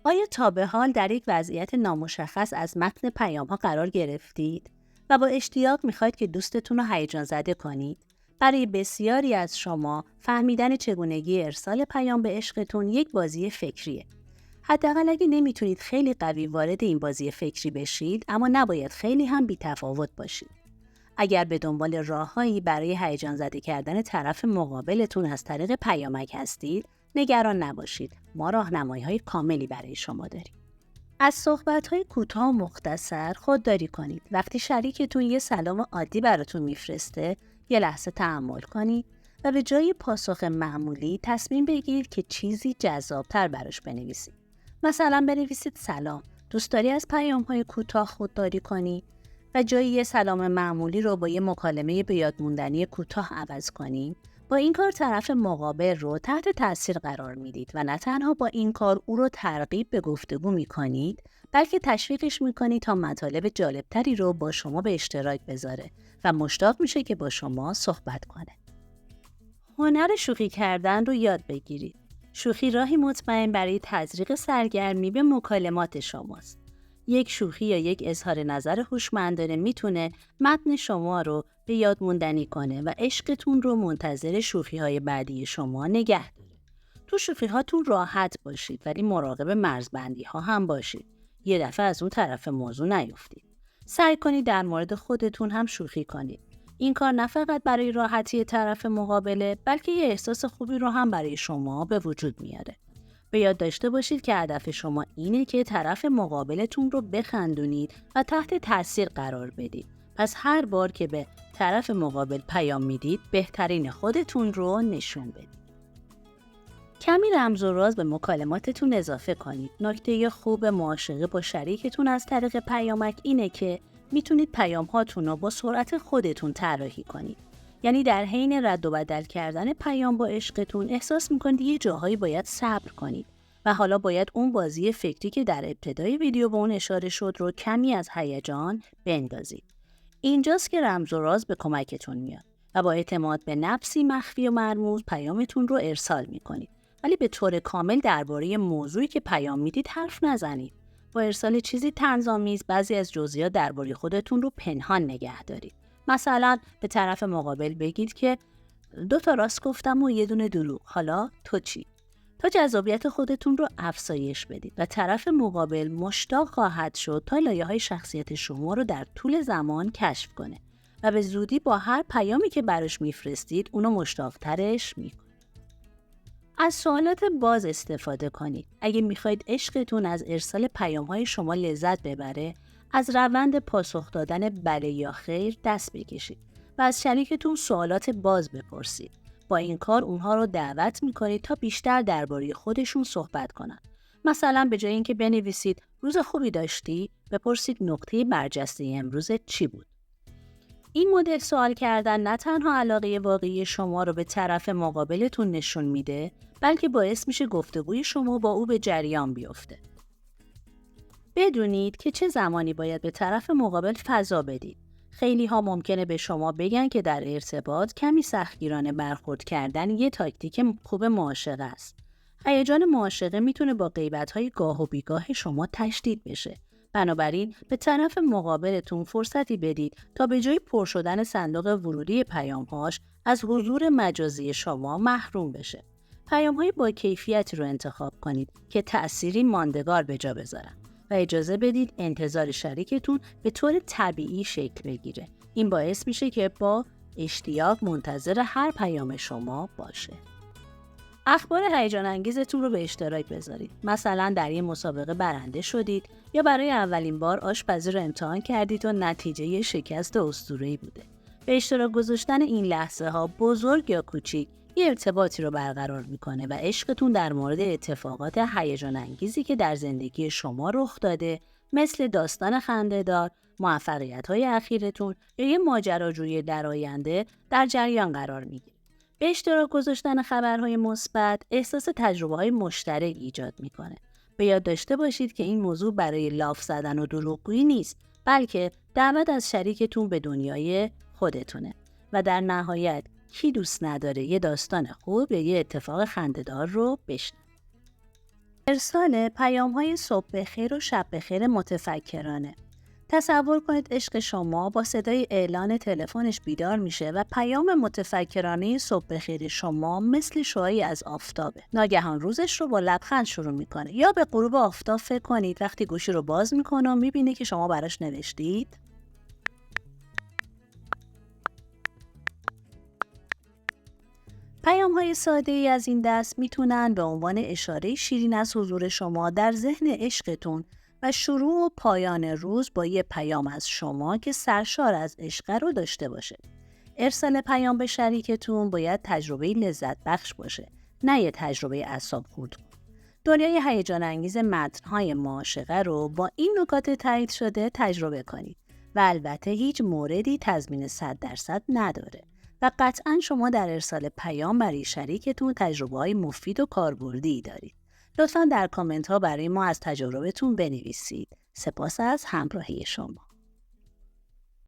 آیا تا به حال در یک وضعیت نامشخص از متن پیام‌ها قرار گرفتید و با اشتیاق می‌خواید که دوستتون رو هیجان زده کنید؟ برای بسیاری از شما فهمیدن چگونگی ارسال پیام به عشقتون یک بازی فکریه. حداقل اگه نمیتونید خیلی قوی وارد این بازی فکری بشید، اما نباید خیلی هم بی‌تفاوت باشید. اگر به دنبال راههایی برای هیجان زده کردن طرف مقابلتون از طریق پیامک هستید، نگران نباشید. ما راهنمایی‌های کاملی برای شما داریم. از صحبت‌های کوتاه و مختصر خودداری کنید. وقتی شریکتون یه سلام عادی براتون میفرسته، یه لحظه تأمل کنید و به جای پاسخ معمولی تصمیم بگیرید که چیزی جذاب‌تر براش بنویسید. مثلا بنویسید سلام، دوست داری از پیام‌های کوتاه خودداری کنی؟ و جای یه سلام معمولی رو با یه مکالمه به یاد موندنی کوتاه عوض کنید. با این کار طرف مقابل رو تحت تاثیر قرار میدید و نه تنها با این کار او رو ترغیب به گفتگو میکنید، بلکه تشویقش میکنید تا مطالب جالبتری رو با شما به اشتراک بذاره و مشتاق میشه که با شما صحبت کنه. هنر شوخی کردن رو یاد بگیرید. شوخی راهی مطمئن برای تزریق سرگرمی به مکالمات شماست. یک شوخی یا یک اظهار نظر هوشمندانه میتونه متن شما رو به یاد موندنی کنه و عشقتون رو منتظر شوخی‌های بعدی شما نگه داره. تو شوخی‌هاتون راحت باشید، ولی مراقب مرزبندی‌ها هم باشید. یه دفعه از اون طرف موضوع نیفتید. سعی کنید در مورد خودتون هم شوخی کنید. این کار نه فقط برای راحتی طرف مقابله، بلکه یه احساس خوبی رو هم برای شما به وجود میاره. به یاد داشته باشید که هدف شما اینه که طرف مقابلتون رو بخندونید و تحت تاثیر قرار بدید. پس هر بار که به طرف مقابل پیام میدید، بهترین خودتون رو نشون بدید. کمی رمز و راز به مکالماتتون اضافه کنید. نکته خوب معاشقه با شریکتون از طریق پیامک اینه که میتونید پیام هاتون رو با سرعت خودتون طراحی کنید. یعنی در حین رد و بدل کردن پیام با عشقتون احساس میکنید یه جاهایی باید صبر کنید و حالا باید اون بازی فکری که در ابتدای ویدیو به اون اشاره شد رو کمی از هیجان بندازید. اینجاست که رمز و راز به کمکتون میاد و با اعتماد به نفسی مخفی و مرموز پیامتون رو ارسال میکنید. ولی به طور کامل درباره موضوعی که پیام میدید حرف نزنید. با ارسال چیزی طنزآمیز بعضی از جزئیات درباره خودتون رو پنهان نگه دارید. مثلا به طرف مقابل بگید که 2 راست گفتم و 1 دروغ. حالا تو چی؟ تا جذابیت خودتون رو افزایش بدید و طرف مقابل مشتاق خواهد شد تا لایه‌های شخصیت شما رو در طول زمان کشف کنه و به زودی با هر پیامی که براش میفرستید اونو مشتاق‌ترش میکنه. از سوالات باز استفاده کنید. اگه میخواید عشقتون از ارسال پیام‌های شما لذت ببره، از روند پاسخ دادن بله یا خیر دست بکشید و از شریکتون سوالات باز بپرسید. با این کار اونها رو دعوت میکنید تا بیشتر درباره خودشون صحبت کنند. مثلا به جای اینکه بنویسید روز خوبی داشتی، بپرسید نقطه برجسته امروزت چی بود. این مدل سوال کردن نه تنها علاقه واقعی شما رو به طرف مقابلتون نشون میده، بلکه باعث میشه گفتگوی شما با او به جریان بیفته. بدونید که چه زمانی باید به طرف مقابل فضا بدید. خیلی ها ممکنه به شما بگن که در ارتباط کمی سختگیرانه برخورد کردن یه تاکتیک خوب معاشقه است. هیجان معاشقه میتونه با غیبت‌های گاه و بیگاه شما تشدید بشه. بنابراین به طرف مقابلتون فرصتی بدید تا به جای پر شدن صندوق ورودی پیام‌هاش از حضور مجازی شما محروم بشه. پیام‌های با کیفیتی رو انتخاب کنید که تأثیری ماندگار به جا بذارن و اجازه بدید انتظار شریکتون به طور طبیعی شکل بگیره. این باعث میشه که با اشتیاق منتظر هر پیام شما باشه. اخبار هیجان انگیزتون رو به اشتراک بذارید. مثلا در یک مسابقه برنده شدید یا برای اولین بار آشپزی رو امتحان کردید و نتیجه شکست اسطوره‌ای بوده. به اشتراک گذاشتن این لحظه ها، بزرگ یا کوچیک، یه ارتباطی رو برقرار میکنه و عشقتون در مورد اتفاقات هیجان انگیزی که در زندگی شما رخ داده، مثل داستان خنده‌دار، موفقیت‌های اخیرتون یا یه ماجراجویی در آینده، در جریان قرار میگیره. به اشتراک گذاشتن خبرهای مثبت احساس تجربه‌های مشترک ایجاد میکنه. به یاد داشته باشید که این موضوع برای لاف زدن و دروغگویی نیست، بلکه دعوت از شریکتون به دنیای خودتونه. و در نهایت کی دوست نداره یه داستان خوب یا یه اتفاق خنده‌دار رو بشنوه؟ ارسال پیام‌های صبح بخیر و شب بخیر متفکرانه. تصور کنید عشق شما با صدای اعلان تلفنش بیدار میشه و پیام متفکرانه صبح بخیر شما مثل شعاعی از آفتابه. ناگهان روزش رو با لبخند شروع میکنه. یا به غروب آفتاب فکر کنید وقتی گوشی رو باز میکنه و میبینه که شما براش نوشتید. پیام‌های ساده‌ای از این دست میتونن به عنوان اشاره شیرین از حضور شما در ذهن عشقتون و شروع و پایان روز با یه پیام از شما که سرشار از عشق رو داشته باشه. ارسال پیام به شریکتون باید تجربه لذت بخش باشه، نه یه تجربه اعصاب خورد. دنیای هیجان انگیز متن‌های معاشقه رو با این نکات تایید شده تجربه کنید و البته هیچ موردی تضمین 100% نداره. و قطعاً شما در ارسال پیام برای شریکتون تجربه‌های مفید و کاربردی دارید. لطفاً در کامنت ها برای ما از تجربتون بنویسید. سپاس از همراهی شما.